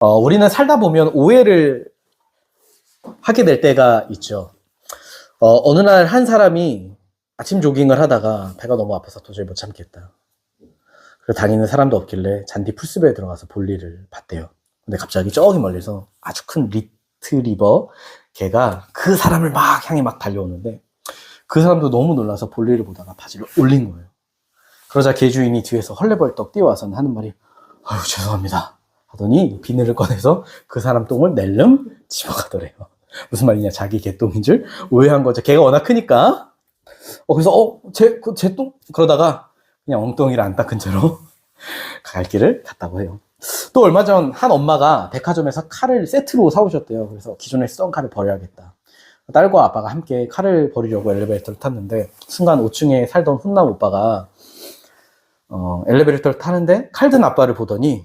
우리는 살다 보면 오해를 하게 될 때가 있죠. 어느 날 한 사람이 아침 조깅을 하다가 배가 너무 아파서 도저히 못 참겠다. 그래서 다니는 사람도 없길래 잔디 풀숲에 들어가서 볼일을 봤대요. 근데 갑자기 저기 멀리서 아주 큰 리트리버 개가 그 사람을 막 향해 막 달려오는데 그 사람도 너무 놀라서 볼일을 보다가 바지를 올린 거예요. 그러자 개 주인이 뒤에서 헐레벌떡 뛰어와서는 하는 말이 아유 죄송합니다 하더니 비늘을 꺼내서 그 사람 똥을 낼름 집어가더래요. 무슨 말이냐, 자기 개똥인 줄 오해한 거죠. 개가 워낙 크니까. 그래서 제 똥? 그러다가 그냥 엉덩이를 안 닦은 채로 갈 길을 갔다고 해요. 또 얼마 전 한 엄마가 백화점에서 칼을 세트로 사오셨대요. 그래서 기존에 쓰던 칼을 버려야겠다. 딸과 아빠가 함께 칼을 버리려고 엘리베이터를 탔는데 순간 5층에 살던 훈남 오빠가 엘리베이터를 타는데 칼 든 아빠를 보더니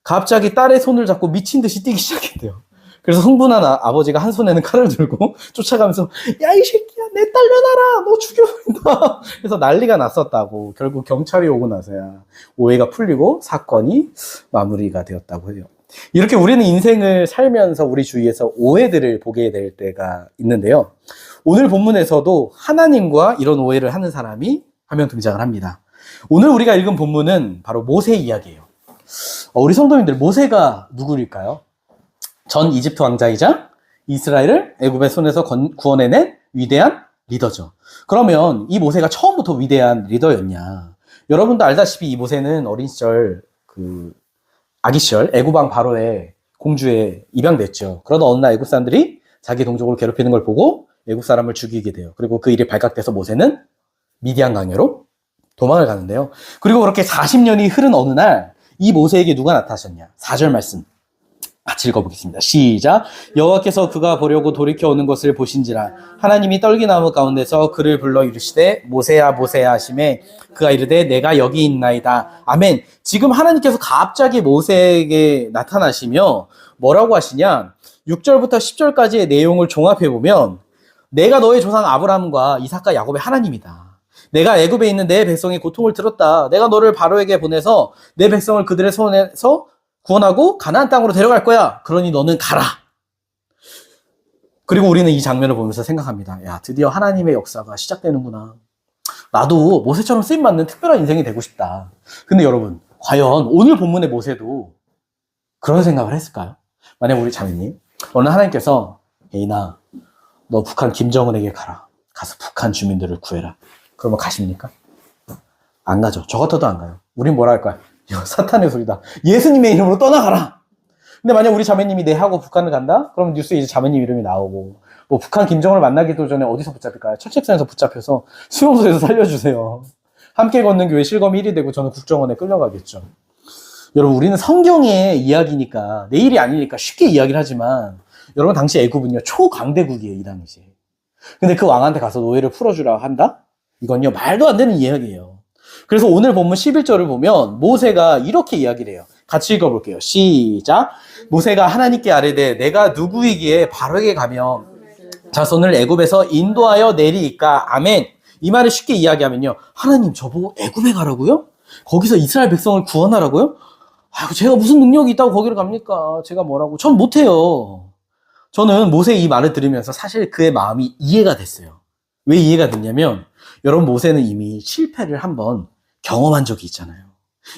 갑자기 딸의 손을 잡고 미친 듯이 뛰기 시작했대요. 그래서 흥분한 아버지가 한 손에는 칼을 들고 쫓아가면서 야 이 새끼야 내 딸 내놔라 너 죽여버린다 그래서 난리가 났었다고. 결국 경찰이 오고 나서야 오해가 풀리고 사건이 마무리가 되었다고 해요. 이렇게 우리는 인생을 살면서 우리 주위에서 오해들을 보게 될 때가 있는데요. 오늘 본문에서도 하나님과 이런 오해를 하는 사람이 한 명 등장을 합니다. 오늘 우리가 읽은 본문은 바로 모세 이야기예요. 우리 성도님들, 모세가 누구일까요? 전 이집트 왕자이자 이스라엘을 애굽의 손에서 구원해낸 위대한 리더죠. 그러면 이 모세가 처음부터 위대한 리더였냐? 여러분도 알다시피 이 모세는 어린 시절 아기 시절 애굽 왕 바로의 공주에 입양됐죠. 그러다 어느 날 애굽 사람들이 자기 동족을 괴롭히는 걸 보고 애굽 사람을 죽이게 돼요. 그리고 그 일이 발각돼서 모세는 미디안 강요로 도망을 가는데요. 그리고 그렇게 40년이 흐른 어느 날 이 모세에게 누가 나타나셨냐? 4절 말씀 같이 읽어보겠습니다. 시작. 여호와께서 그가 보려고 돌이켜 오는 것을 보신지라 하나님이 떨기나무 가운데서 그를 불러 이르시되 모세야 모세야 하시매 그가 이르되 내가 여기 있나이다. 아멘. 지금 하나님께서 갑자기 모세에게 나타나시며 뭐라고 하시냐? 6절부터 10절까지의 내용을 종합해보면 내가 너의 조상 아브라함과 이삭과 야곱의 하나님이다. 내가 애굽에 있는 내 백성의 고통을 들었다. 내가 너를 바로에게 보내서 내 백성을 그들의 손에서 구원하고 가나안 땅으로 데려갈 거야. 그러니 너는 가라. 그리고 우리는 이 장면을 보면서 생각합니다. 야, 드디어 하나님의 역사가 시작되는구나. 나도 모세처럼 쓰임받는 특별한 인생이 되고 싶다. 근데 여러분, 과연 오늘 본문의 모세도 그런 생각을 했을까요? 만약 우리 자매님, 오늘 하나님께서 에이나, 너 북한 김정은에게 가라. 가서 북한 주민들을 구해라. 그러면 가십니까? 안 가죠. 저 같아도 안 가요. 우린 뭐라 할까요? 이거 사탄의 소리다. 예수님의 이름으로 떠나가라. 근데 만약 우리 자매님이 네 하고 북한을 간다? 그럼 뉴스에 이제 자매님 이름이 나오고, 뭐 북한 김정을 만나기도 전에 어디서 붙잡힐까요? 철책선에서 붙잡혀서 수용소에서 살려주세요. 함께 걷는 교회 실검 1위 되고 저는 국정원에 끌려가겠죠. 여러분, 우리는 성경의 이야기니까, 내 일이 아니니까 쉽게 이야기를 하지만, 여러분 당시 애굽은요 초강대국이에요, 이 당시에. 근데 그 왕한테 가서 노예를 풀어주라 한다? 이건요 말도 안 되는 이야기예요. 그래서 오늘 본문 11절을 보면 모세가 이렇게 이야기를 해요. 같이 읽어볼게요. 시작. 모세가 하나님께 아뢰되 내가 누구이기에 바로에게 가며 자손을 애굽에서 인도하여 내리이까. 아멘. 이 말을 쉽게 이야기하면요, 하나님 저보고 애굽에 가라고요? 거기서 이스라엘 백성을 구원하라고요? 아이고 제가 무슨 능력이 있다고 거기를 갑니까? 제가 뭐라고? 전 못해요. 저는 모세의 이 말을 들으면서 사실 그의 마음이 이해가 됐어요. 왜 이해가 됐냐면 여러분, 모세는 이미 실패를 한번 경험한 적이 있잖아요.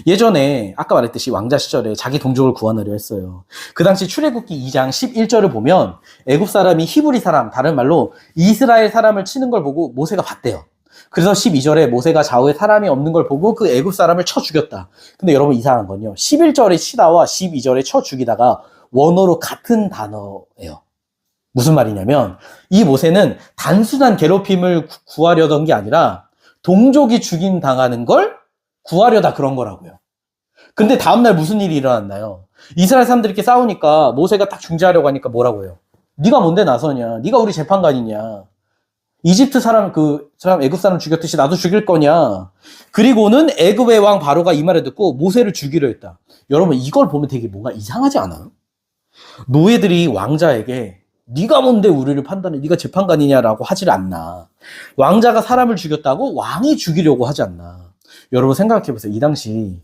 예전에 아까 말했듯이 왕자 시절에 자기 동족을 구원하려 했어요. 그 당시 출애굽기 2장 11절을 보면 애굽 사람이 히브리 사람, 다른 말로 이스라엘 사람을 치는 걸 보고 모세가 봤대요. 그래서 12절에 모세가 좌우에 사람이 없는 걸 보고 그 애굽 사람을 쳐 죽였다. 근데 여러분 이상한 건요, 11절에 치다와 12절에 쳐 죽이다가 원어로 같은 단어예요. 무슨 말이냐면 이 모세는 단순한 괴롭힘을 구하려던 게 아니라 동족이 죽임 당하는 걸 구하려다 그런 거라고요. 근데 다음날 무슨 일이 일어났나요? 이스라엘 사람들이 이렇게 싸우니까 모세가 딱 중재하려고 하니까 뭐라고 해요? 네가 뭔데 나서냐? 네가 우리 재판관이냐? 이집트 사람 애굽 사람 죽였듯이 나도 죽일 거냐? 그리고는 애굽의 왕 바로가 이 말을 듣고 모세를 죽이려 했다. 여러분 이걸 보면 되게 뭔가 이상하지 않아요? 노예들이 왕자에게 네가 뭔데 우리를 판단해? 네가 재판관이냐라고 하질 않나. 왕자가 사람을 죽였다고 왕이 죽이려고 하지 않나. 여러분 생각해보세요. 이 당시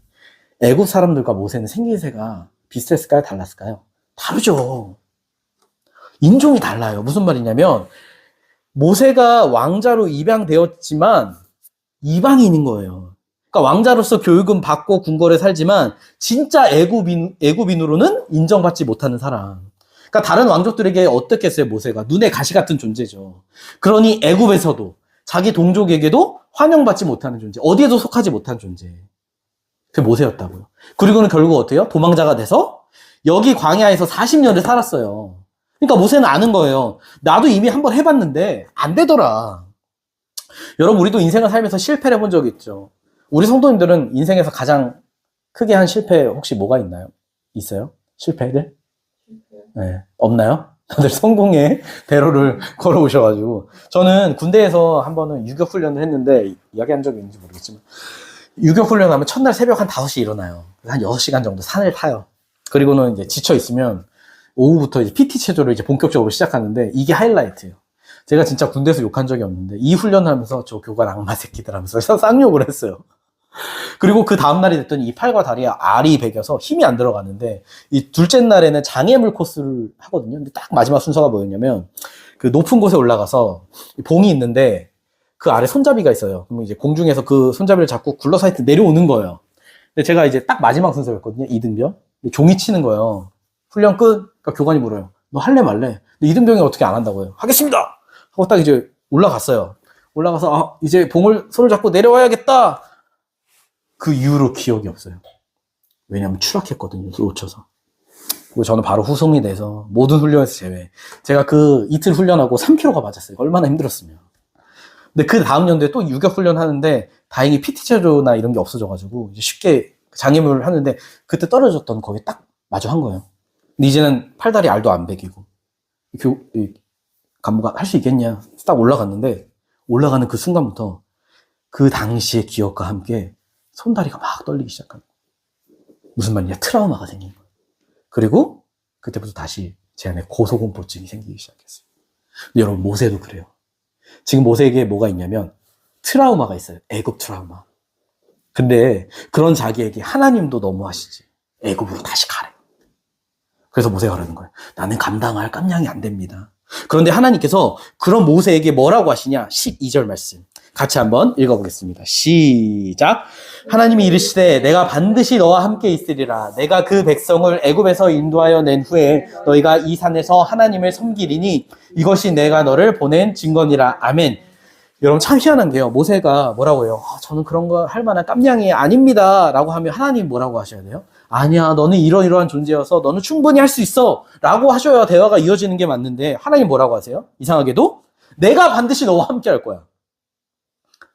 애굽 사람들과 모세는 생김새가 비슷했을까요? 달랐을까요? 다르죠. 인종이 달라요. 무슨 말이냐면 모세가 왕자로 입양되었지만 이방인인 거예요. 그러니까 왕자로서 교육은 받고 궁궐에 살지만 진짜 애굽인으로는 인정받지 못하는 사람. 그러니까 다른 왕족들에게 어떻게 했어요? 모세가 눈에 가시 같은 존재죠. 그러니 애굽에서도 자기 동족에게도 환영받지 못하는 존재, 어디에도 속하지 못한 존재. 그게 모세였다고요. 그리고는 결국 어때요? 도망자가 돼서 여기 광야에서 40년을 살았어요. 그러니까 모세는 아는 거예요. 나도 이미 한번 해봤는데 안 되더라. 여러분, 우리도 인생을 살면서 실패를 해본 적이 있죠. 우리 성도님들은 인생에서 가장 크게 한 실패 혹시 뭐가 있나요? 있어요? 실패들? 네. 없나요? 다들 성공의 대로를 걸어오셔가지고. 저는 군대에서 한 번은 유격훈련을 했는데, 이야기한 적이 있는지 모르겠지만, 유격훈련 하면 첫날 새벽 한 5시에 일어나요. 한 6시간 정도 산을 타요. 그리고는 이제 지쳐있으면, 오후부터 이제 PT 체조를 이제 본격적으로 시작하는데, 이게 하이라이트예요. 제가 진짜 군대에서 욕한 적이 없는데, 이 훈련을 하면서 저 교관 악마 새끼들 하면서 쌍욕을 했어요. 그리고 그 다음날이 됐더니 이 팔과 다리에 알이 배겨서 힘이 안 들어가는데, 이 둘째 날에는 장애물 코스를 하거든요. 근데 딱 마지막 순서가 뭐였냐면, 그 높은 곳에 올라가서 봉이 있는데, 그 아래 손잡이가 있어요. 그러면 이제 공중에서 그 손잡이를 잡고 굴러서 하여튼 내려오는 거예요. 근데 제가 이제 딱 마지막 순서였거든요. 이등병. 종이 치는 거예요. 훈련 끝. 그러니까 교관이 물어요. 너 할래 말래? 근데 이등병이 어떻게 안 한다고 해요. 하겠습니다! 하고 딱 이제 올라갔어요. 올라가서, 아, 이제 봉을 손을 잡고 내려와야겠다! 그 이후로 기억이 없어요. 왜냐면 추락했거든요. 놓쳐서. 그리고 저는 바로 후송이 돼서 모든 훈련에서 제외. 제가 그 이틀 훈련하고 3kg가 맞았어요. 얼마나 힘들었으면. 근데 그 다음 연도에 또 유격 훈련 하는데 다행히 PT 체조나 이런 게 없어져가지고 이제 쉽게 장애물을 하는데 그때 떨어졌던 거기 딱 마주 한 거예요. 근데 이제는 팔다리 알도 안 베기고 간부가 할 수 있겠냐. 딱 올라갔는데 올라가는 그 순간부터 그 당시의 기억과 함께 손다리가 막 떨리기 시작한 거예요. 무슨 말이냐? 트라우마가 생긴 거예요. 그리고 그때부터 다시 제 안에 고소공포증이 생기기 시작했어요. 근데 여러분, 모세도 그래요. 지금 모세에게 뭐가 있냐면 트라우마가 있어요. 애굽 트라우마. 근데 그런 자기에게 하나님도 너무하시지. 애굽으로 다시 가래요. 그래서 모세가 그러는 거예요. 나는 감당할 깜냥이 안 됩니다. 그런데 하나님께서 그런 모세에게 뭐라고 하시냐? 12절 말씀. 같이 한번 읽어보겠습니다. 시작. 하나님이 이르시되 내가 반드시 너와 함께 있으리라. 내가 그 백성을 애굽에서 인도하여 낸 후에 너희가 이 산에서 하나님을 섬기리니 이것이 내가 너를 보낸 증거니라. 아멘. 여러분, 참 희한한 게요. 모세가 뭐라고 해요? 저는 그런 거 할 만한 깜냥이 아닙니다 라고 하면 하나님 뭐라고 하셔야 돼요? 아니야, 너는 이러이러한 존재여서 너는 충분히 할 수 있어 라고 하셔야 대화가 이어지는 게 맞는데 하나님 뭐라고 하세요? 이상하게도 내가 반드시 너와 함께 할 거야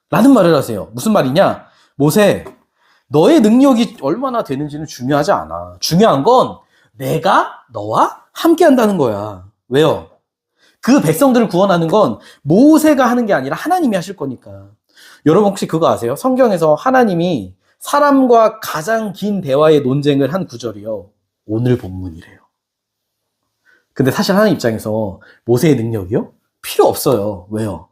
라는 말을 하세요. 무슨 말이냐? 모세, 너의 능력이 얼마나 되는지는 중요하지 않아. 중요한 건 내가 너와 함께 한다는 거야. 왜요? 그 백성들을 구원하는 건 모세가 하는 게 아니라 하나님이 하실 거니까. 여러분 혹시 그거 아세요? 성경에서 하나님이 사람과 가장 긴 대화의 논쟁을 한 구절이요. 오늘 본문이래요. 근데 사실 하나님 입장에서 모세의 능력이요? 필요 없어요. 왜요?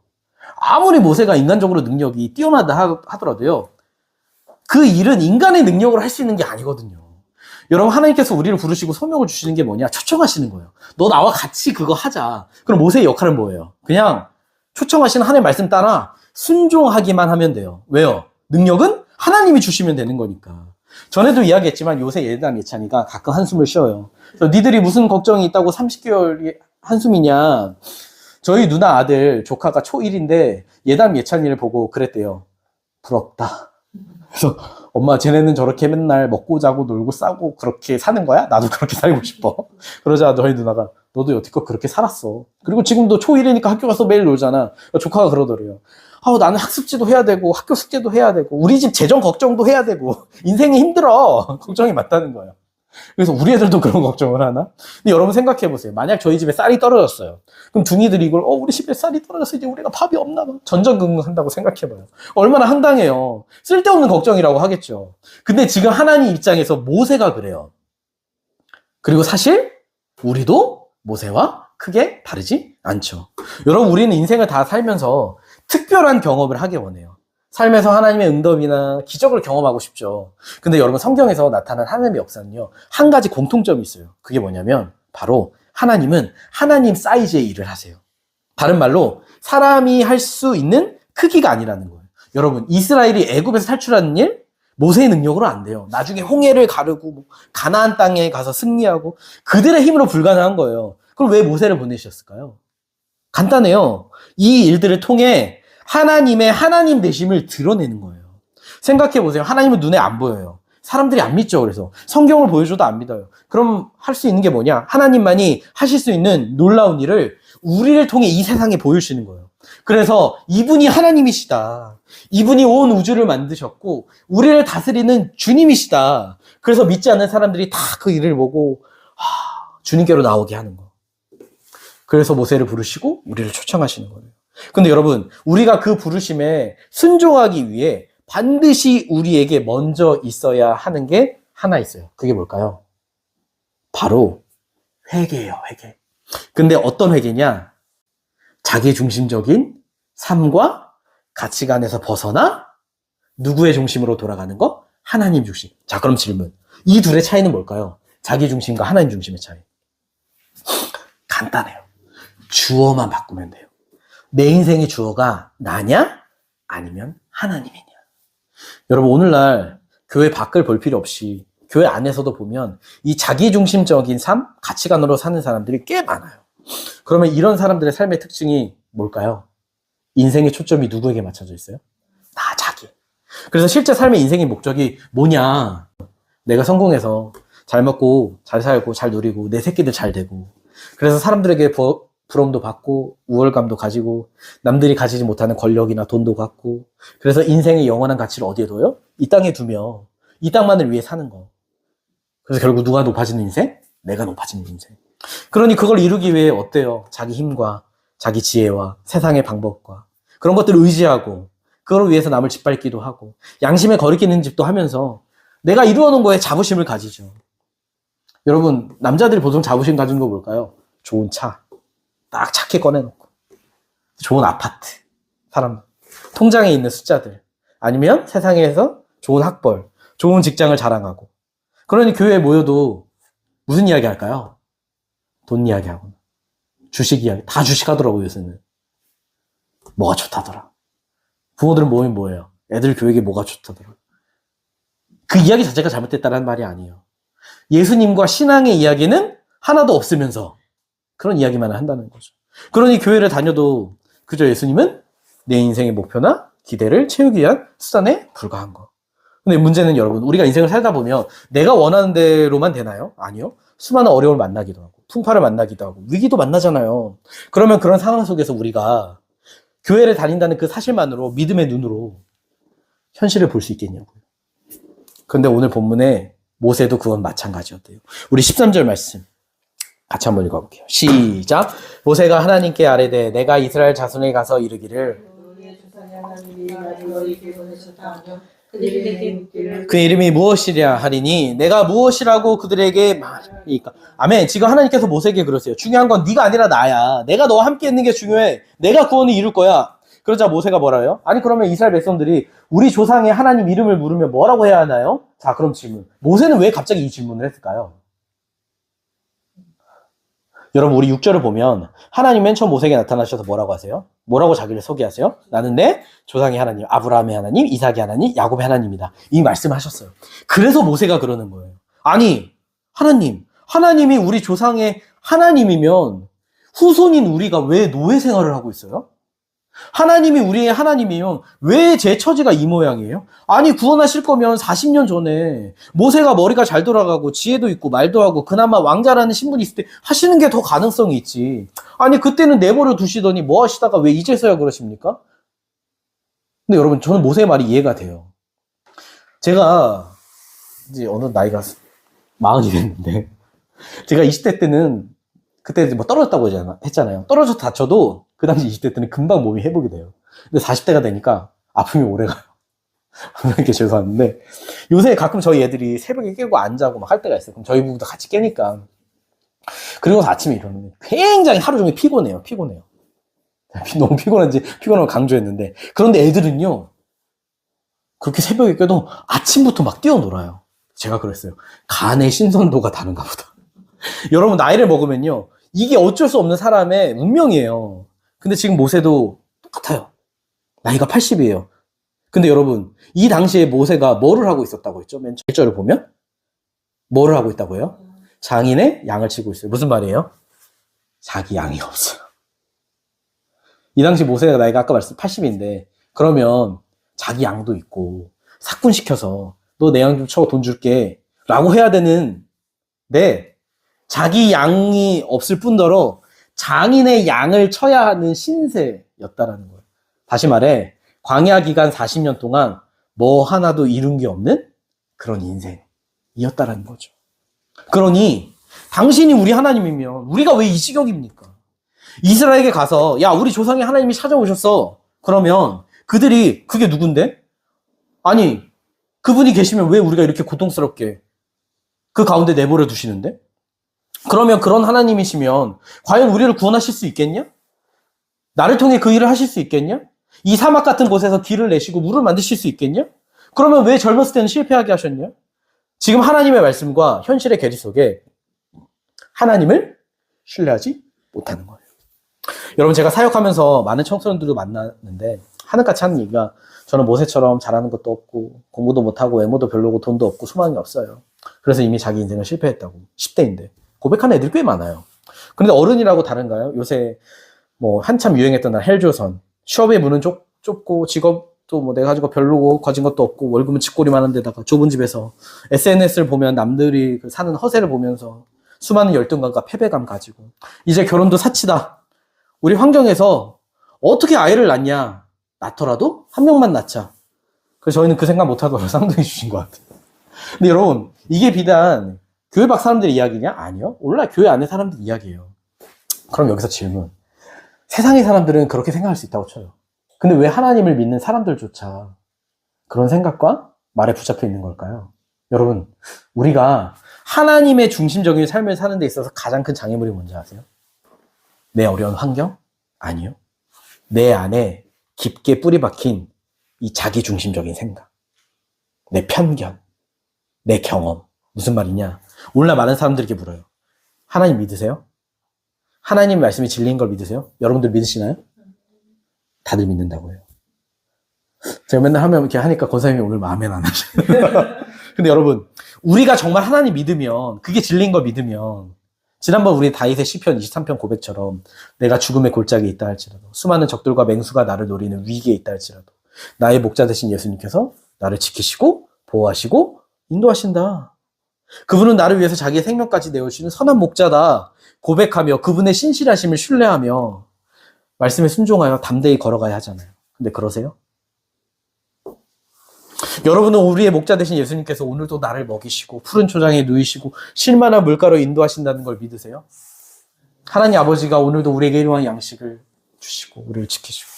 아무리 모세가 인간적으로 능력이 뛰어나다 하더라도요. 그 일은 인간의 능력으로 할 수 있는 게 아니거든요. 여러분, 하나님께서 우리를 부르시고 소명을 주시는 게 뭐냐? 초청하시는 거예요. 너 나와 같이 그거 하자. 그럼 모세의 역할은 뭐예요? 그냥 초청하시는 하나님의 말씀 따라 순종하기만 하면 돼요. 왜요? 능력은 하나님이 주시면 되는 거니까. 전에도 이야기했지만 요새 예단 예찬이가 가끔 한숨을 쉬어요. 그래서 니들이 무슨 걱정이 있다고 30개월 한숨이냐. 저희 누나 아들 조카가 초1인데 예담 예찬이를 보고 그랬대요. 부럽다. 그래서 엄마, 쟤네는 저렇게 맨날 먹고 자고 놀고 싸고 그렇게 사는 거야? 나도 그렇게 살고 싶어. 그러자 저희 누나가 너도 여태껏 그렇게 살았어. 그리고 지금도 초1이니까 학교 가서 매일 놀잖아. 조카가 그러더래요. 나는 학습지도 해야 되고 학교 숙제도 해야 되고 우리 집 재정 걱정도 해야 되고 인생이 힘들어. 걱정이 맞다는 거예요. 그래서 우리 애들도 그런 걱정을 하나? 근데 여러분 생각해 보세요. 만약 저희 집에 쌀이 떨어졌어요. 그럼 둥이들이 이걸 우리 집에 쌀이 떨어져서 이제 우리가 밥이 없나 봐. 전전긍긍한다고 생각해 봐요. 얼마나 황당해요. 쓸데없는 걱정이라고 하겠죠. 근데 지금 하나님 입장에서 모세가 그래요. 그리고 사실 우리도 모세와 크게 다르지 않죠. 여러분, 우리는 인생을 다 살면서 특별한 경험을 하기 원해요. 삶에서 하나님의 응답이나 기적을 경험하고 싶죠. 근데 여러분 성경에서 나타난 하나님의 역사는요. 한 가지 공통점이 있어요. 그게 뭐냐면 바로 하나님은 하나님 사이즈의 일을 하세요. 다른 말로 사람이 할 수 있는 크기가 아니라는 거예요. 여러분 이스라엘이 애굽에서 탈출하는 일 모세의 능력으로 안 돼요. 나중에 홍해를 가르고 가나안 땅에 가서 승리하고 그들의 힘으로 불가능한 거예요. 그럼 왜 모세를 보내셨을까요? 간단해요. 이 일들을 통해 하나님의 하나님 되심을 드러내는 거예요. 생각해 보세요. 하나님은 눈에 안 보여요. 사람들이 안 믿죠. 그래서 성경을 보여줘도 안 믿어요. 그럼 할 수 있는 게 뭐냐? 하나님만이 하실 수 있는 놀라운 일을 우리를 통해 이 세상에 보여주시는 거예요. 그래서 이분이 하나님이시다. 이분이 온 우주를 만드셨고 우리를 다스리는 주님이시다. 그래서 믿지 않는 사람들이 다 그 일을 보고 주님께로 나오게 하는 거. 그래서 모세를 부르시고 우리를 초청하시는 거예요. 근데 여러분 우리가 그 부르심에 순종하기 위해 반드시 우리에게 먼저 있어야 하는 게 하나 있어요. 그게 뭘까요? 바로 회개예요. 회개. 근데 어떤 회개냐? 자기중심적인 삶과 가치관에서 벗어나 누구의 중심으로 돌아가는 거? 하나님 중심. 자, 그럼 질문. 이 둘의 차이는 뭘까요? 자기중심과 하나님 중심의 차이. 간단해요. 주어만 바꾸면 돼요. 내 인생의 주어가 나냐? 아니면 하나님이냐? 여러분 오늘날 교회 밖을 볼 필요 없이 교회 안에서도 보면 이 자기중심적인 삶, 가치관으로 사는 사람들이 꽤 많아요. 그러면 이런 사람들의 삶의 특징이 뭘까요? 인생의 초점이 누구에게 맞춰져 있어요? 나 자기. 그래서 실제 삶의 인생의 목적이 뭐냐? 내가 성공해서 잘 먹고 잘 살고 잘 누리고 내 새끼들 잘 되고 그래서 사람들에게 부러움도 받고 우월감도 가지고 남들이 가지지 못하는 권력이나 돈도 갖고 그래서 인생의 영원한 가치를 어디에 둬요? 이 땅에 두며 이 땅만을 위해 사는 거. 그래서 결국 누가 높아지는 인생? 내가 높아지는 인생. 그러니 그걸 이루기 위해 어때요? 자기 힘과 자기 지혜와 세상의 방법과 그런 것들을 의지하고 그걸 위해서 남을 짓밟기도 하고 양심에 거리끼는 짓도 하면서 내가 이루어놓은 거에 자부심을 가지죠. 여러분 남자들이 보통 자부심 가지는 거 뭘까요? 좋은 차 딱 작게 꺼내놓고 좋은 아파트 사람 통장에 있는 숫자들 아니면 세상에서 좋은 학벌 좋은 직장을 자랑하고 그러니 교회에 모여도 무슨 이야기 할까요? 돈 이야기하고 주식 이야기 다 주식하더라고요. 요새는 뭐가 좋다더라. 부모들은 모이면 뭐예요? 애들 교육에 뭐가 좋다더라. 그 이야기 자체가 잘못됐다는 말이 아니에요. 예수님과 신앙의 이야기는 하나도 없으면서 그런 이야기만 한다는 거죠. 그러니 교회를 다녀도 그저 예수님은 내 인생의 목표나 기대를 채우기 위한 수단에 불과한 거. 근데 문제는 여러분 우리가 인생을 살다 보면 내가 원하는 대로만 되나요? 아니요. 수많은 어려움을 만나기도 하고 풍파를 만나기도 하고 위기도 만나잖아요. 그러면 그런 상황 속에서 우리가 교회를 다닌다는 그 사실만으로 믿음의 눈으로 현실을 볼 수 있겠냐고요. 그런데 오늘 본문에 모세도 그건 마찬가지였대요. 우리 13절 말씀 같이 한번 읽어볼게요. 시작. 모세가 하나님께 아뢰되 내가 이스라엘 자손에 가서 이르기를 그 이름이 무엇이랴 하리니 내가 무엇이라고 그들에게 말하니까. 아멘. 지금 하나님께서 모세에게 그러세요. 중요한 건 네가 아니라 나야. 내가 너와 함께 있는 게 중요해. 내가 구원을 이룰 거야. 그러자 모세가 뭐라요? 아니 그러면 이스라엘 백성들이 우리 조상의 하나님 이름을 물으면 뭐라고 해야 하나요? 자 그럼 질문. 모세는 왜 갑자기 이 질문을 했을까요? 여러분 우리 6절을 보면 하나님 맨 처음 모세에게 나타나셔서 뭐라고 하세요? 뭐라고 자기를 소개하세요? 나는 내 조상의 하나님, 아브라함의 하나님, 이삭의 하나님, 야곱의 하나님이다. 이 말씀을 하셨어요. 그래서 모세가 그러는 거예요. 아니 하나님이 우리 조상의 하나님이면 후손인 우리가 왜 노예 생활을 하고 있어요? 하나님이 우리의 하나님이면 왜 제 처지가 이 모양이에요? 아니 구원하실 거면 40년 전에 모세가 머리가 잘 돌아가고 지혜도 있고 말도 하고 그나마 왕자라는 신분이 있을 때 하시는 게 더 가능성이 있지. 아니 그때는 내버려 두시더니 뭐 하시다가 왜 이제서야 그러십니까? 근데 여러분 저는 모세의 말이 이해가 돼요. 제가 이제 어느 나이가 40이 됐는데 제가 20대 때는 그때 뭐 떨어졌다고 했잖아요. 떨어져서 다쳐도 그 당시 20대 때는 금방 몸이 회복이 돼요. 근데 40대가 되니까 아픔이 오래 가요. 그렇게 죄송한데 요새 가끔 저희 애들이 새벽에 깨고 안 자고 막 할 때가 있어요. 그럼 저희 부부도 같이 깨니까 그리고 아침에 일어나면 굉장히 하루 종일 피곤해요. 너무 피곤한지 피곤함을 강조했는데 그런데 애들은요 그렇게 새벽에 깨도 아침부터 막 뛰어놀아요. 제가 그랬어요. 간의 신선도가 다른가 보다. 여러분, 나이를 먹으면요, 이게 어쩔 수 없는 사람의 운명이에요. 근데 지금 모세도 똑같아요. 나이가 80이에요. 근데 여러분, 이 당시에 모세가 뭐를 하고 있었다고 했죠? 맨 1절을 보면 뭐를 하고 있다고 해요? 장인의 양을 치고 있어요. 무슨 말이에요? 자기 양이 없어요. 이 당시 모세가 나이가 아까 말씀 80인데 그러면 자기 양도 있고 삭군시켜서 너 내 양 좀 쳐 돈 줄게 라고 해야 되는데, 자기 양이 없을 뿐더러 장인의 양을 쳐야 하는 신세였다라는 거예요. 다시 말해 광야 기간 40년 동안 뭐 하나도 이룬 게 없는 그런 인생이었다라는 거죠. 그러니 당신이 우리 하나님이면 우리가 왜 이 지경입니까? 이스라엘에게 가서 야, 우리 조상의 하나님이 찾아오셨어. 그러면 그들이 그게 누군데? 아니, 그분이 계시면 왜 우리가 이렇게 고통스럽게 그 가운데 내버려 두시는데? 그러면 그런 하나님이시면 과연 우리를 구원하실 수 있겠냐? 나를 통해 그 일을 하실 수 있겠냐? 이 사막 같은 곳에서 길을 내시고 물을 만드실 수 있겠냐? 그러면 왜 젊었을 때는 실패하게 하셨냐? 지금 하나님의 말씀과 현실의 괴리 속에 하나님을 신뢰하지 못하는 거예요. 여러분, 제가 사역하면서 많은 청소년들도 만나는데 하늘같이 하는 얘기가, 저는 모세처럼 잘하는 것도 없고 공부도 못하고 외모도 별로고 돈도 없고 소망이 없어요. 그래서 이미 자기 인생을 실패했다고. 10대인데 고백하는 애들이 꽤 많아요. 그런데 어른이라고 다른가요? 요새 뭐 한참 유행했던 날 헬조선, 취업의 문은 좁고 직업도 뭐 내가 가지고 별로고 가진 것도 없고 월급은 집골이 많은 데다가 좁은 집에서 SNS를 보면 남들이 사는 허세를 보면서 수많은 열등감과 패배감 가지고 이제 결혼도 사치다. 우리 환경에서 어떻게 아이를 낳냐? 낳더라도 한 명만 낳자. 그래서 저희는 그 생각 못하더라고요. 쌍둥이 주신 것 같아요. 근데 여러분, 이게 비단 교회 밖 사람들의 이야기냐? 아니요. 오늘날 교회 안에 사람들 이야기예요. 그럼 여기서 질문. 세상의 사람들은 그렇게 생각할 수 있다고 쳐요. 근데 왜 하나님을 믿는 사람들조차 그런 생각과 말에 붙잡혀 있는 걸까요? 여러분, 우리가 하나님의 중심적인 삶을 사는 데 있어서 가장 큰 장애물이 뭔지 아세요? 내 어려운 환경? 아니요. 내 안에 깊게 뿌리 박힌 이 자기 중심적인 생각, 내 편견, 내 경험. 무슨 말이냐? 오늘날 많은 사람들에게 물어요. 하나님 믿으세요? 하나님 말씀이 진리인 걸 믿으세요? 여러분들 믿으시나요? 다들 믿는다고 해요. 제가 맨날 하면 이렇게 하니까 권사님이 오늘 마음에 안 하시네요. 근데 여러분, 우리가 정말 하나님 믿으면, 그게 진리인 걸 믿으면, 지난번 우리 다윗의 시편 23편 고백처럼 내가 죽음의 골짜기에 있다 할지라도, 수많은 적들과 맹수가 나를 노리는 위기에 있다 할지라도 나의 목자 되신 예수님께서 나를 지키시고 보호하시고 인도하신다. 그분은 나를 위해서 자기의 생명까지 내어주시는 선한 목자다 고백하며 그분의 신실하심을 신뢰하며 말씀에 순종하여 담대히 걸어가야 하잖아요. 근데 그러세요? 여러분은 우리의 목자 되신 예수님께서 오늘도 나를 먹이시고 푸른 초장에 누이시고 쉴만한 물가로 인도하신다는 걸 믿으세요? 하나님 아버지가 오늘도 우리에게 일용할 양식을 주시고 우리를 지키시고.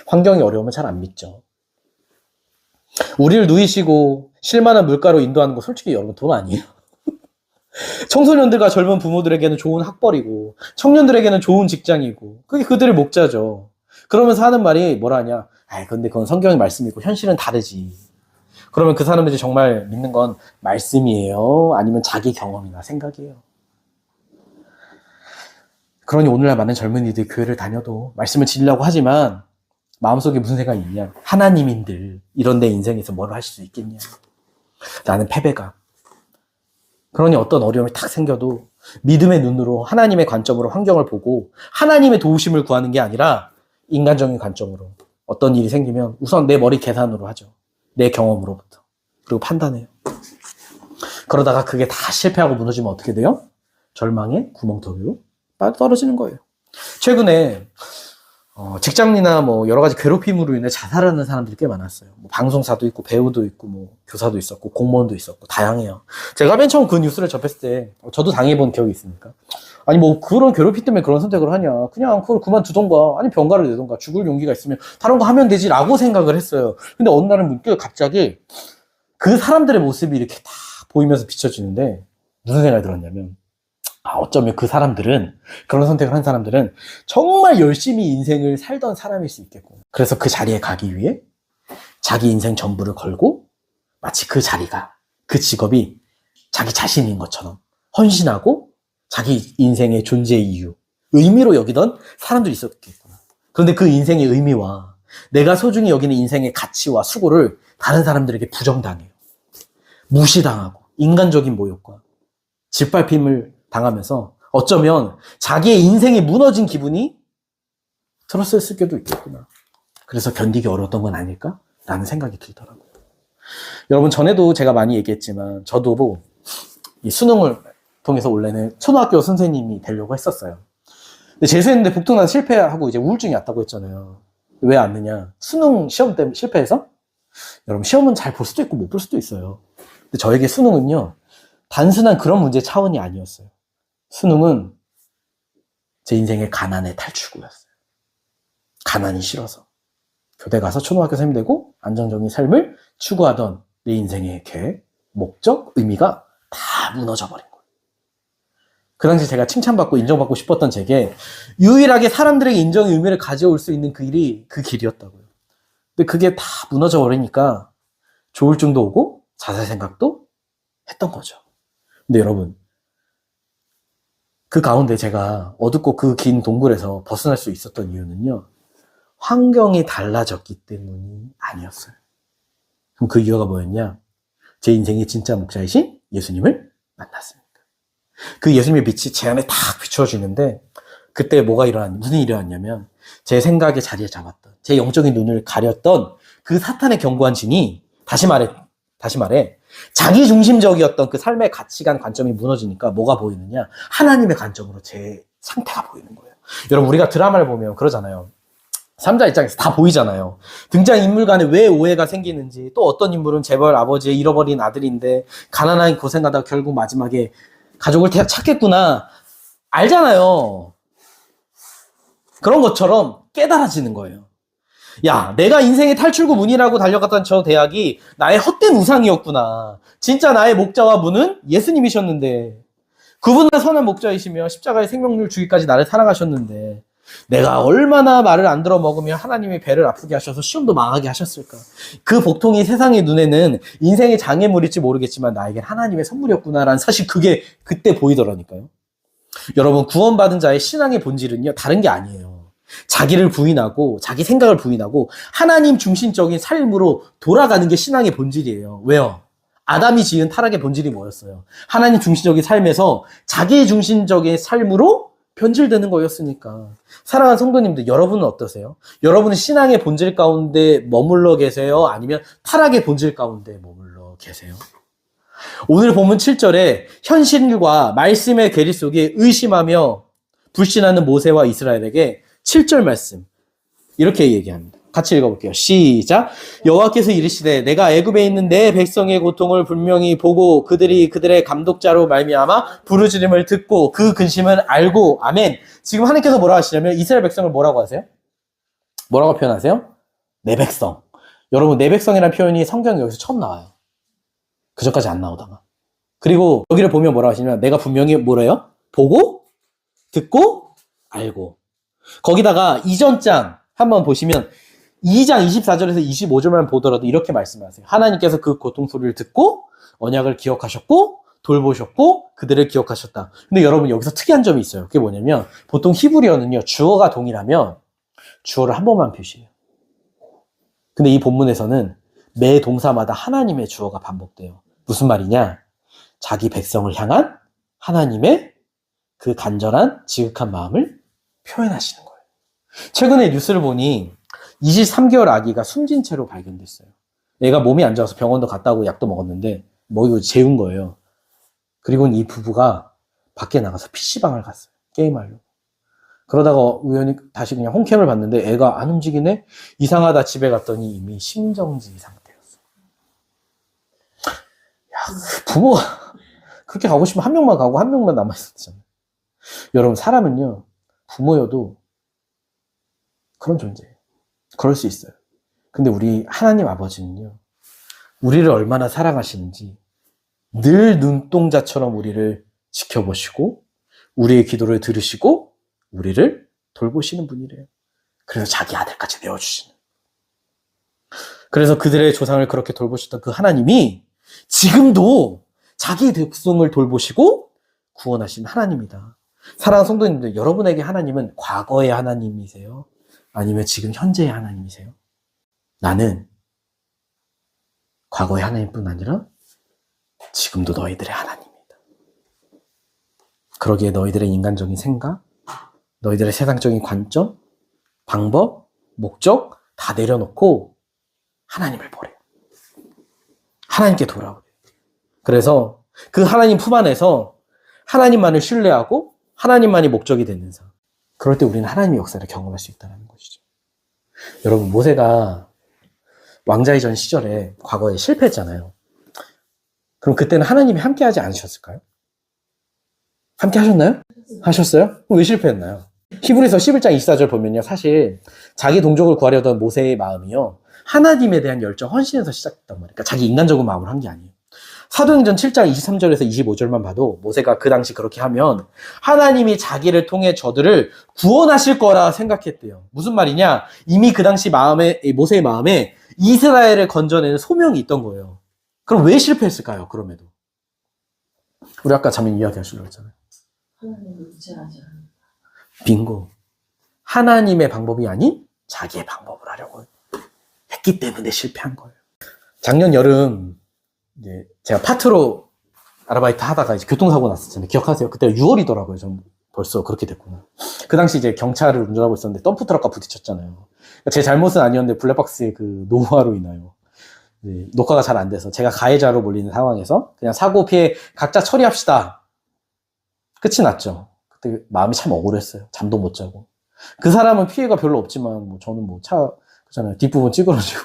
환경이 어려우면 잘 안 믿죠. 우리를 누이시고 쉴만한 물가로 인도하는 거 솔직히 여러분 돈 아니에요. 청소년들과 젊은 부모들에게는 좋은 학벌이고 청년들에게는 좋은 직장이고 그게 그들의 목자죠. 그러면서 하는 말이 뭐라 하냐? 근데 그건 성경의 말씀이고 현실은 다르지. 그러면 그 사람들이 정말 믿는 건 말씀이에요? 아니면 자기 경험이나 생각이에요? 그러니 오늘날 많은 젊은이들이 교회를 다녀도 말씀을 지으려고 하지만 마음속에 무슨 생각이 있냐? 하나님인들 이런 내 인생에서 뭘 하실 수 있겠냐? 나는 패배감. 그러니 어떤 어려움이 탁 생겨도 믿음의 눈으로 하나님의 관점으로 환경을 보고 하나님의 도우심을 구하는 게 아니라 인간적인 관점으로 어떤 일이 생기면 우선 내 머리 계산으로 하죠. 내 경험으로부터. 그리고 판단해요. 그러다가 그게 다 실패하고 무너지면 어떻게 돼요? 절망의 구멍텅이로 떨어지는 거예요. 최근에 직장이나 뭐 여러 가지 괴롭힘으로 인해 자살하는 사람들이 꽤 많았어요. 뭐 방송사도 있고 배우도 있고 뭐 교사도 있었고 공무원도 있었고 다양해요. 제가 맨 처음 그 뉴스를 접했을 때 저도 당해본 기억이 있으니까 아니 뭐 그런 괴롭힘 때문에 그런 선택을 하냐, 그냥 그걸 그만두던가 아니 병가를 내던가 죽을 용기가 있으면 다른 거 하면 되지 라고 생각을 했어요. 근데 어느 날은 문득 갑자기 그 사람들의 모습이 이렇게 다 보이면서 비춰지는데 무슨 생각이 들었냐면 어쩌면 그 사람들은, 그런 선택을 한 사람들은 정말 열심히 인생을 살던 사람일 수 있겠고, 그래서 그 자리에 가기 위해 자기 인생 전부를 걸고 마치 그 자리가, 그 직업이 자기 자신인 것처럼 헌신하고 자기 인생의 존재의 이유, 의미로 여기던 사람들이 있었겠구나. 그런데 그 인생의 의미와 내가 소중히 여기는 인생의 가치와 수고를 다른 사람들에게 부정당해요. 무시당하고 인간적인 모욕과 짓밟힘을 당하면서 어쩌면 자기의 인생이 무너진 기분이 들었을 수도 있겠구나. 그래서 견디기 어려웠던 건 아닐까? 라는 생각이 들더라고요. 여러분, 전에도 제가 많이 얘기했지만 저도 이 수능을 통해서 원래는 초등학교 선생님이 되려고 했었어요. 근데 재수했는데 복통나서 실패하고 이제 우울증이 왔다고 했잖아요. 왜 왔느냐? 수능 시험 때문에 실패해서? 여러분, 시험은 잘 볼 수도 있고 못 볼 수도 있어요. 근데 저에게 수능은요, 단순한 그런 문제 차원이 아니었어요. 수능은 제 인생의 가난의 탈출구였어요. 가난이 싫어서 교대 가서 초등학교 선생님 되고 안정적인 삶을 추구하던 내 인생의 계획, 목적, 의미가 다 무너져 버린 거예요. 그 당시 제가 칭찬받고 인정받고 싶었던 제게 유일하게 사람들에게 인정의 의미를 가져올 수 있는 그 일이 그 길이었다고요. 근데 그게 다 무너져 버리니까 조울증도 오고 자살 생각도 했던 거죠. 근데 여러분, 그 가운데 제가 어둡고 그 긴 동굴에서 벗어날 수 있었던 이유는요, 환경이 달라졌기 때문이 아니었어요. 그럼 그 이유가 뭐였냐? 제 인생의 진짜 목자이신 예수님을 만났습니다. 그 예수님의 빛이 제 안에 딱 비추어지는데, 그때 무슨 일이 일어났냐면, 제 생각의 자리에 잡았던, 제 영적인 눈을 가렸던 그 사탄의 견고한 진이, 다시 말해, 자기 중심적이었던 그 삶의 가치관, 관점이 무너지니까 뭐가 보이느냐? 하나님의 관점으로 제 상태가 보이는 거예요. 여러분, 우리가 드라마를 보면 그러잖아요. 3자 입장에서 다 보이잖아요. 등장인물 간에 왜 오해가 생기는지, 또 어떤 인물은 재벌 아버지의 잃어버린 아들인데 가난하게 고생하다가 결국 마지막에 가족을 찾겠구나, 알잖아요. 그런 것처럼 깨달아지는 거예요. 야, 내가 인생의 탈출구 문이라고 달려갔던 저 대학이 나의 헛된 우상이었구나. 진짜 나의 목자와 문은 예수님이셨는데, 그분은 선한 목자이시며 십자가의 생명을 주기까지 나를 사랑하셨는데, 내가 얼마나 말을 안 들어 먹으며 하나님의 배를 아프게 하셔서 시험도 망하게 하셨을까. 그 복통이 세상의 눈에는 인생의 장애물일지 모르겠지만 나에겐 하나님의 선물이었구나라는 사실, 그게 그때 보이더라니까요. 여러분, 구원받은 자의 신앙의 본질은요, 다른 게 아니에요. 자기를 부인하고 자기 생각을 부인하고 하나님 중심적인 삶으로 돌아가는 게 신앙의 본질이에요. 왜요? 아담이 지은 타락의 본질이 뭐였어요? 하나님 중심적인 삶에서 자기 중심적인 삶으로 변질되는 거였으니까. 사랑하는 성도님들, 여러분은 어떠세요? 여러분은 신앙의 본질 가운데 머물러 계세요? 아니면 타락의 본질 가운데 머물러 계세요? 오늘 본문 7절에 현실과 말씀의 괴리 속에 의심하며 불신하는 모세와 이스라엘에게 7절 말씀 이렇게 얘기합니다. 같이 읽어볼게요. 시작. 여호와께서 이르시되 내가 애굽에 있는 내 백성의 고통을 분명히 보고 그들이 그들의 감독자로 말미암아 부르짖음을 듣고 그 근심을 알고. 아멘. 지금 하나님께서 뭐라고 하시냐면 이스라엘 백성을 뭐라고 하세요? 뭐라고 표현하세요? 내 백성. 여러분, 내 백성이라는 표현이 성경에 여기서 처음 나와요. 그전까지 안 나오다가. 그리고 여기를 보면 뭐라고 하시냐면 내가 분명히 뭐래요? 보고 듣고 알고. 거기다가 이전 장 한번 보시면 2장 24절에서 25절만 보더라도 이렇게 말씀하세요. 하나님께서 그 고통 소리를 듣고 언약을 기억하셨고 돌보셨고 그들을 기억하셨다. 근데 여러분, 여기서 특이한 점이 있어요. 그게 뭐냐면 보통 히브리어는요, 주어가 동일하면 주어를 한 번만 표시해요. 근데 이 본문에서는 매 동사마다 하나님의 주어가 반복돼요. 무슨 말이냐? 자기 백성을 향한 하나님의 그 간절한 지극한 마음을 표현하시는 거예요. 최근에 뉴스를 보니 23개월 아기가 숨진 채로 발견됐어요. 얘가 몸이 안 좋아서 병원도 갔다 오고 약도 먹었는데 이거 재운 거예요. 그리고는 이 부부가 밖에 나가서 PC방을 갔어요. 게임하려고. 그러다가 우연히 다시 그냥 홈캠을 봤는데 애가 안 움직이네? 이상하다. 집에 갔더니 이미 심정지 상태였어요. 야, 부모가 그렇게 가고 싶으면 한 명만 가고 한 명만 남아있었잖아요. 여러분, 사람은요, 부모여도 그런 존재예요. 그럴 수 있어요. 근데 우리 하나님 아버지는요, 우리를 얼마나 사랑하시는지 늘 눈동자처럼 우리를 지켜보시고 우리의 기도를 들으시고 우리를 돌보시는 분이래요. 그래서 자기 아들까지 내어주시는. 그래서 그들의 조상을 그렇게 돌보셨던 그 하나님이 지금도 자기 백성을 돌보시고 구원하신 하나님이다. 사랑하는 성도님들, 여러분에게 하나님은 과거의 하나님이세요? 아니면 지금 현재의 하나님이세요? 나는 과거의 하나님뿐 아니라 지금도 너희들의 하나님이다. 그러기에 너희들의 인간적인 생각, 너희들의 세상적인 관점, 방법, 목적 다 내려놓고 하나님을 보래. 하나님께 돌아오래. 그래서 그 하나님 품 안에서 하나님만을 신뢰하고 하나님만이 목적이 되는 삶. 그럴 때 우리는 하나님의 역사를 경험할 수 있다는 것이죠. 여러분, 모세가 왕자의 전 시절에 과거에 실패했잖아요. 그럼 그때는 하나님이 함께 하지 않으셨을까요? 함께 하셨나요? 하셨어요? 그럼 왜 실패했나요? 히브리서 11장 24절 보면요. 사실 자기 동족을 구하려던 모세의 마음이요. 하나님에 대한 열정, 헌신에서 시작했단 말이에요. 그러니까 자기 인간적인 마음으로 한 게 아니에요. 사도행전 7장 23절에서 25절만 봐도 모세가 그 당시 그렇게 하면 하나님이 자기를 통해 저들을 구원하실 거라 생각했대요. 무슨 말이냐? 이미 그 당시 모세의 마음에 이스라엘을 건져내는 소명이 있던 거예요. 그럼 왜 실패했을까요? 그럼에도. 우리 아까 잠깐 이야기하시려고 했잖아요. 하나님을 의지하지 않는다. 빙고. 하나님의 방법이 아닌 자기의 방법을 하려고 했기 때문에 실패한 거예요. 작년 여름 이제 제가 파트로 아르바이트 하다가 이제 교통사고 났었잖아요. 기억하세요? 그때가 6월이더라고요. 전 벌써 그렇게 됐구나. 그 당시 이제 경차를 운전하고 있었는데 덤프트럭과 부딪혔잖아요. 제 잘못은 아니었는데 블랙박스의 그 노후화로 인하여 녹화가 잘 안 돼서 제가 가해자로 몰리는 상황에서 그냥 사고 피해 각자 처리합시다. 끝이 났죠. 그때 마음이 참 억울했어요. 잠도 못 자고. 그 사람은 피해가 별로 없지만 뭐 저는 뭐 차 그잖아요. 뒷부분 찌그러지고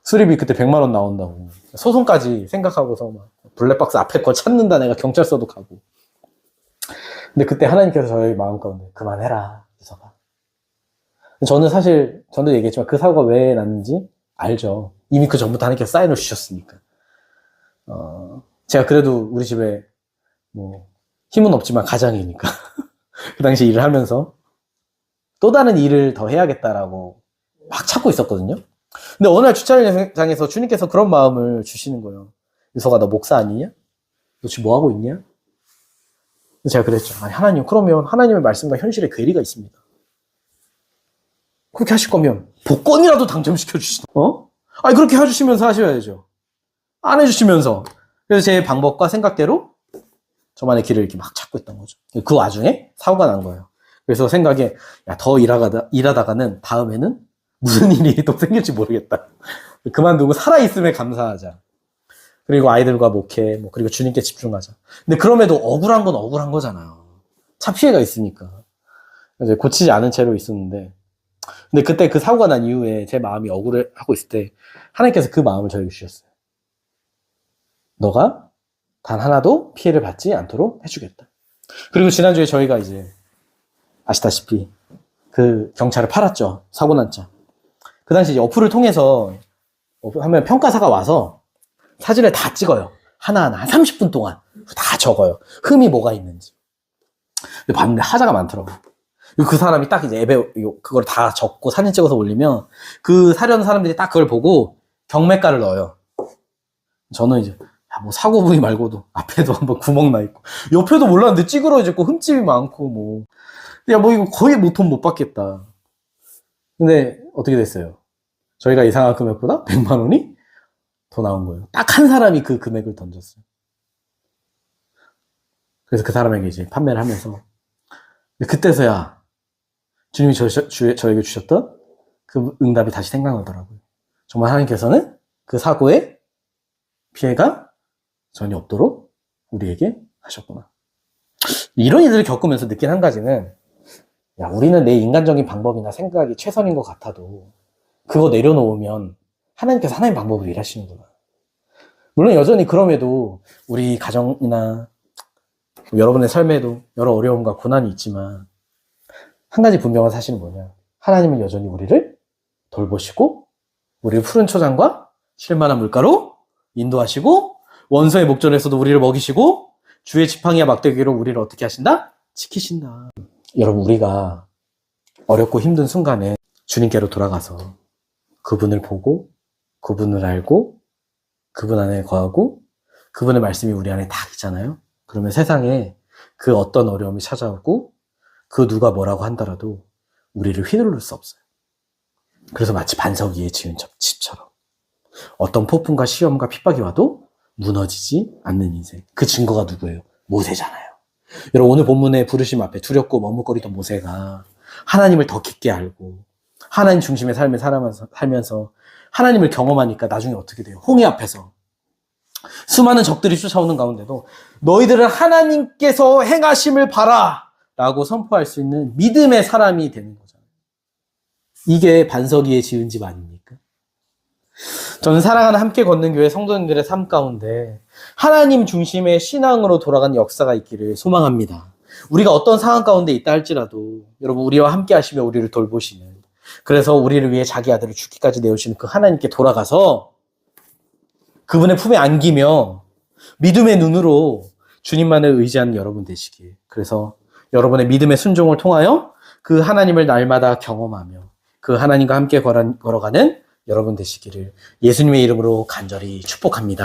수리비 그때 100만 원 나온다고 소송까지 생각하고서 막 블랙박스 앞에 거 찾는다. 내가 경찰서도 가고. 근데 그때 하나님께서 저희 마음 가운데 그만해라 이서가. 저는 사실 전도 얘기했지만 그 사고가 왜 났는지 알죠. 이미 그 전부터 하나님께서 사인을 주셨으니까. 제가 그래도 우리 집에 뭐 힘은 없지만 가장이니까 그 당시 일을 하면서 또 다른 일을 더 해야겠다라고 막 찾고 있었거든요. 근데 어느 날 주차장에서 주님께서 그런 마음을 주시는 거예요. 유서가 너 목사 아니냐? 너 지금 뭐 하고 있냐? 제가 그랬죠. 아니 하나님, 그러면 하나님의 말씀과 현실에 괴리가 있습니다. 그렇게 하실 거면 복권이라도 당첨시켜 주시다. 아니 그렇게 해주시면서 하셔야죠. 안 해주시면서. 그래서 제 방법과 생각대로 저만의 길을 이렇게 막 찾고 있던 거죠. 그 와중에 사고가 난 거예요. 그래서 생각에 야, 더 일하다가는 다음에는 무슨 일이 또 생길지 모르겠다. 그만두고 살아있음에 감사하자. 그리고 아이들과 목회, 그리고 주님께 집중하자. 근데 그럼에도 억울한 건 억울한 거잖아요. 차 피해가 있으니까. 그래서 고치지 않은 채로 있었는데. 근데 그때 그 사고가 난 이후에 제 마음이 억울해하고 있을 때 하나님께서 그 마음을 저에게 주셨어요. 너가 단 하나도 피해를 받지 않도록 해주겠다. 그리고 지난주에 저희가 이제 아시다시피 그 경차를 팔았죠. 사고 난 차. 그 당시 이제 어플을 통해서 하면 평가사가 와서 사진을 다 찍어요. 하나하나 한 30분 동안 다 적어요. 흠이 뭐가 있는지. 근데 봤는데 하자가 많더라고요. 그 사람이 딱 이제 앱에 그걸 다 적고 사진 찍어서 올리면 그 사려는 사람들이 딱 그걸 보고 경매가를 넣어요. 저는 이제 뭐 사고 부위 말고도 앞에도 한번 구멍 나 있고 옆에도 몰랐는데 찌그러지고 흠집이 많고 뭐 이거 거의 돈 못 받겠다. 근데 어떻게 됐어요? 저희가 예상한 금액보다 100만 원이 더 나온 거예요. 딱 한 사람이 그 금액을 던졌어요. 그래서 그 사람에게 이제 판매를 하면서 그때서야 주님이 저에게 주셨던 그 응답이 다시 생각나더라고요. 정말 하나님께서는 그 사고의 피해가 전혀 없도록 우리에게 하셨구나. 이런 일들을 겪으면서 느낀 한 가지는 야, 우리는 내 인간적인 방법이나 생각이 최선인 것 같아도 그거 내려놓으면 하나님께서 하나님 방법으로 일하시는구나. 물론 여전히 그럼에도 우리 가정이나 여러분의 삶에도 여러 어려움과 고난이 있지만 한 가지 분명한 사실은 뭐냐. 하나님은 여전히 우리를 돌보시고 우리를 푸른 초장과 쉴만한 물가로 인도하시고 원수의 목전에서도 우리를 먹이시고 주의 지팡이와 막대기로 우리를 어떻게 하신다? 지키신다. 여러분, 우리가 어렵고 힘든 순간에 주님께로 돌아가서 그분을 보고, 그분을 알고, 그분 안에 거하고, 그분의 말씀이 우리 안에 다 있잖아요. 그러면 세상에 그 어떤 어려움이 찾아오고, 그 누가 뭐라고 한다라도 우리를 휘두를 수 없어요. 그래서 마치 반석 위에 지은 집처럼 어떤 폭풍과 시험과 핍박이 와도 무너지지 않는 인생. 그 증거가 누구예요? 모세잖아요. 여러분, 오늘 본문의 부르심 앞에 두렵고 머뭇거리던 모세가 하나님을 더 깊게 알고 하나님 중심의 삶을 살면서 하나님을 경험하니까 나중에 어떻게 돼요? 홍해 앞에서 수많은 적들이 쫓아오는 가운데도 너희들은 하나님께서 행하심을 봐라 라고 선포할 수 있는 믿음의 사람이 되는 거잖아요. 이게 반석 위에 지은 집 아닙니까? 저는 사랑하는 함께 걷는 교회 성도님들의 삶 가운데 하나님 중심의 신앙으로 돌아가는 역사가 있기를 소망합니다. 우리가 어떤 상황 가운데 있다 할지라도 여러분, 우리와 함께 하시며 우리를 돌보시는, 그래서 우리를 위해 자기 아들을 죽기까지 내오시는 그 하나님께 돌아가서 그분의 품에 안기며 믿음의 눈으로 주님만을 의지하는 여러분 되시길. 그래서 여러분의 믿음의 순종을 통하여 그 하나님을 날마다 경험하며 그 하나님과 함께 걸어가는 여러분 되시기를 예수님의 이름으로 간절히 축복합니다.